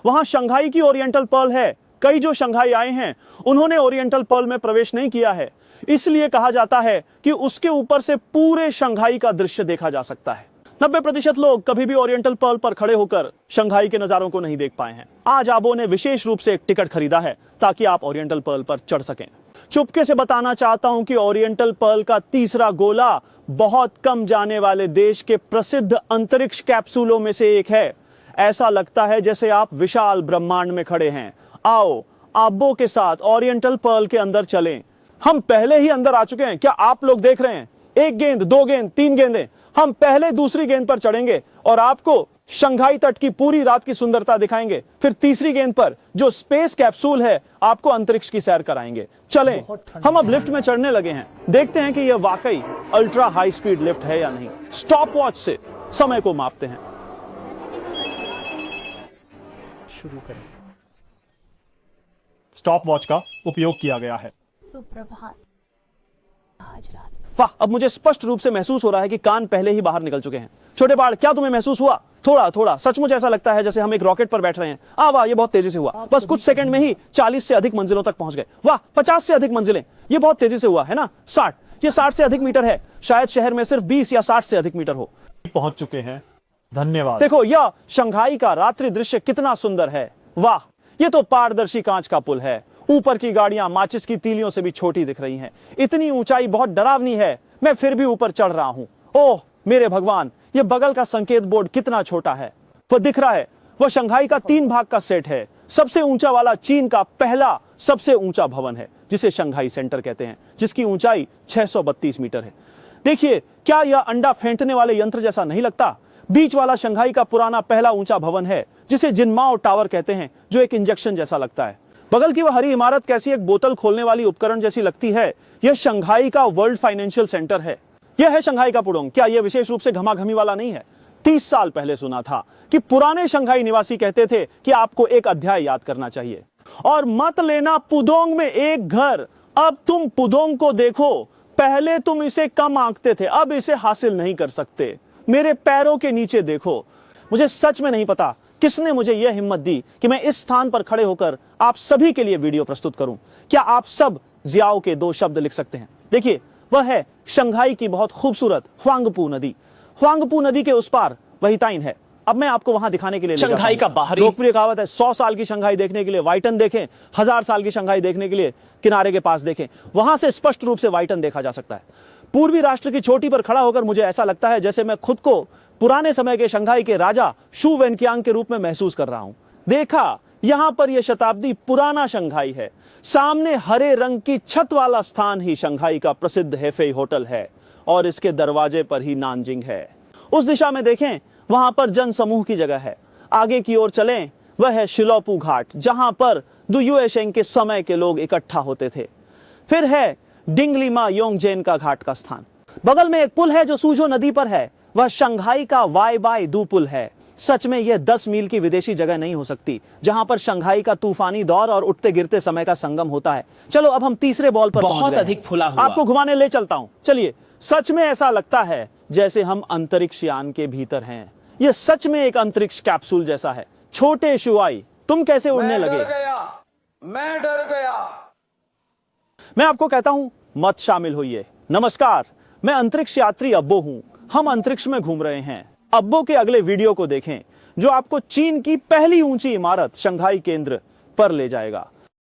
वहां शंघाई की oriental Perl है। कई जो शंघाई आए हैं उन्होंने ओरिएंटल पर्ल में प्रवेश नहीं किया है, इसलिए कहा जाता है कि उसके ऊपर से पूरे शंघाई का दृश्य देखा जा सकता है। 90% लोग कभी भी ओरिएंटल पर्ल पर खड़े होकर शंघाई के नजारों को नहीं देख पाए हैं। आज आबो ने विशेष रूप से एक टिकट खरीदा है ताकि आप ओरिएंटल पर्ल पर चढ़ सकें। चुपके से बताना चाहता हूं कि ओरिएंटल पर्ल का तीसरा गोला बहुत कम जाने वाले देश के प्रसिद्ध अंतरिक्ष कैप्सूलों में से एक है। ऐसा लगता है जैसे आप विशाल ब्रह्मांड में खड़े हैं। आओ आबो के साथ ओरिएंटल पर्ल के अंदर चलें। हम पहले ही अंदर आ चुके हैं। क्या आप लोग देख रहे हैं? 1 गेंद, 2 गेंद, 3 गेंदें। हम पहले दूसरी गेंद पर चढ़ेंगे और आपको शंघाई तट की पूरी रात की सुंदरता दिखाएंगे। फिर तीसरी गेंद पर जो स्पेस कैप्सूल है आपको अंतरिक्ष की सैर कराएंगे। चलें, हम अब लिफ्ट में चढ़ने लगे हैं। देखते हैं कि यह वाकई अल्ट्रा हाई स्पीड लिफ्ट है या नहीं। स्टॉप वॉच से समय को मापते हैं। शुरू करें। स्टॉप वॉच का उपयोग किया गया है। सुप्रभात। आज रात वाह, अब मुझे स्पष्ट रूप से महसूस हो रहा है कि कान पहले ही बाहर निकल चुके हैं। छोटे बाल, क्या तुम्हें महसूस हुआ? थोड़ा थोड़ा। सचमुच ऐसा लगता है जैसे हम एक रॉकेट पर बैठ रहे हैं। वाह, ये बहुत तेजी से हुआ। बस कुछ सेकंड में ही 40 से अधिक मंजिलों तक पहुंच गए। वाह, 50 से अधिक मंजिलें। ये बहुत तेजी से हुआ है ना। 60, ये 60 से अधिक मीटर है। शायद शहर में सिर्फ 20 या 60 से अधिक मीटर हो। पहुंच चुके हैं। धन्यवाद। देखो यह शंघाई का रात्रि दृश्य कितना सुंदर है। वाह, ये तो पारदर्शी कांच का पुल है। ऊपर की गाड़ियां माचिस की तीलियों से भी छोटी दिख रही हैं। इतनी ऊंचाई बहुत डरावनी है। मैं फिर भी ऊपर चढ़ रहा हूं। ओह मेरे भगवान, ये बगल का संकेत बोर्ड कितना छोटा है। वो दिख रहा है, वह शंघाई का 3 भाग का सेट है। सबसे ऊंचा वाला चीन का पहला सबसे ऊंचा भवन है जिसे शंघाई सेंटर कहते हैं, जिसकी ऊंचाई 632 मीटर है। देखिए, क्या यह अंडा फेंटने वाले यंत्र जैसा नहीं लगता? बीच वाला शंघाई का पुराना पहला ऊंचा भवन है जिसे जिनमाओ टावर कहते हैं, जो एक इंजेक्शन जैसा लगता है। बगल की वह हरी इमारत कैसी एक बोतल खोलने वाली उपकरण जैसी लगती है। यह शंघाई का वर्ल्ड फाइनेंशियल सेंटर है। यह है शंघाई का पुडोंग। क्या यह विशेष रूप से घमाघमी वाला नहीं है? 30 साल पहले सुना था कि पुराने शंघाई निवासी कहते थे कि आपको एक अध्याय याद करना चाहिए और मत लेना पुडोंग में एक घर। अब तुम पुडोंग को देखो। पहले तुम इसे कम आंकते थे, अब इसे हासिल नहीं कर सकते। मेरे पैरों के नीचे देखो। मुझे सच में नहीं पता किसने मुझे यह हिम्मत दी कि मैं इस स्थान पर खड़े होकर आप सभी के लिए वीडियो प्रस्तुत करूं। क्या आप सब जियाओ के 2 शब्द लिख सकते हैं? देखिए, वह है शंघाई की बहुत खूबसूरत ह्वांगपू नदी। ह्वांगपू नदी के उस पार वहीताइन है। अब मैं आपको वहां दिखाने के लिए शंघाई का बाहरी लोकप्रिय कहावत है, 100 साल की शंघाई देखने के लिए वाइटन देखें, 1000 साल की शंघाई देखने के लिए किनारे के पास देखें। वहां से स्पष्ट रूप से वाइटन देखा जा सकता है। पूर्वी राष्ट्र की चोटी पर खड़ा होकर मुझे ऐसा लगता है जैसे मैं खुद को पुराने समय के शंघाई के राजा शू वेनकियांग के रूप में महसूस कर रहा हूं। देखा, यहां पर यह शताब्दी पुराना शंघाई है। सामने हरे रंग की छत वाला स्थान ही शंघाई का प्रसिद्ध हेफे होटल है और इसके दरवाजे पर ही नानजिंग है। उस दिशा में देखें, वहां पर जन समूह की जगह है। आगे की ओर चलें, वह है शिलोपू घाट, जहां पर दुयुएशेंग के समय के लोग इकट्ठा होते थे। फिर है डिंगलीमा योंगजेन का घाट का स्थान। बगल में एक पुल है जो सूजो नदी पर है। वह शंघाई का वाई बाई दू पुल है। सच में यह 10 मील की विदेशी जगह नहीं हो सकती जहां पर शंघाई का तूफानी दौर और उठते गिरते समय का संगम होता है। चलो अब हम तीसरे बॉल पर बहुत अधिक फुला हुआ। आपको घुमाने ले चलता हूं। चलिए, सच में ऐसा लगता है जैसे हम अंतरिक्ष यान के भीतर हैं। यह सच में एक अंतरिक्ष कैप्सूल जैसा है। छोटे शुआई, तुम कैसे उड़ने लगे? मैं डर गया। मैं आपको कहता हूं, मत शामिल होइए। नमस्कार, मैं अंतरिक्ष यात्री अब्बो हूं। हम अंतरिक्ष में घूम रहे हैं। अब्बो के अगले वीडियो को देखें जो आपको चीन की पहली ऊंची इमारत शंघाई केंद्र पर ले जाएगा।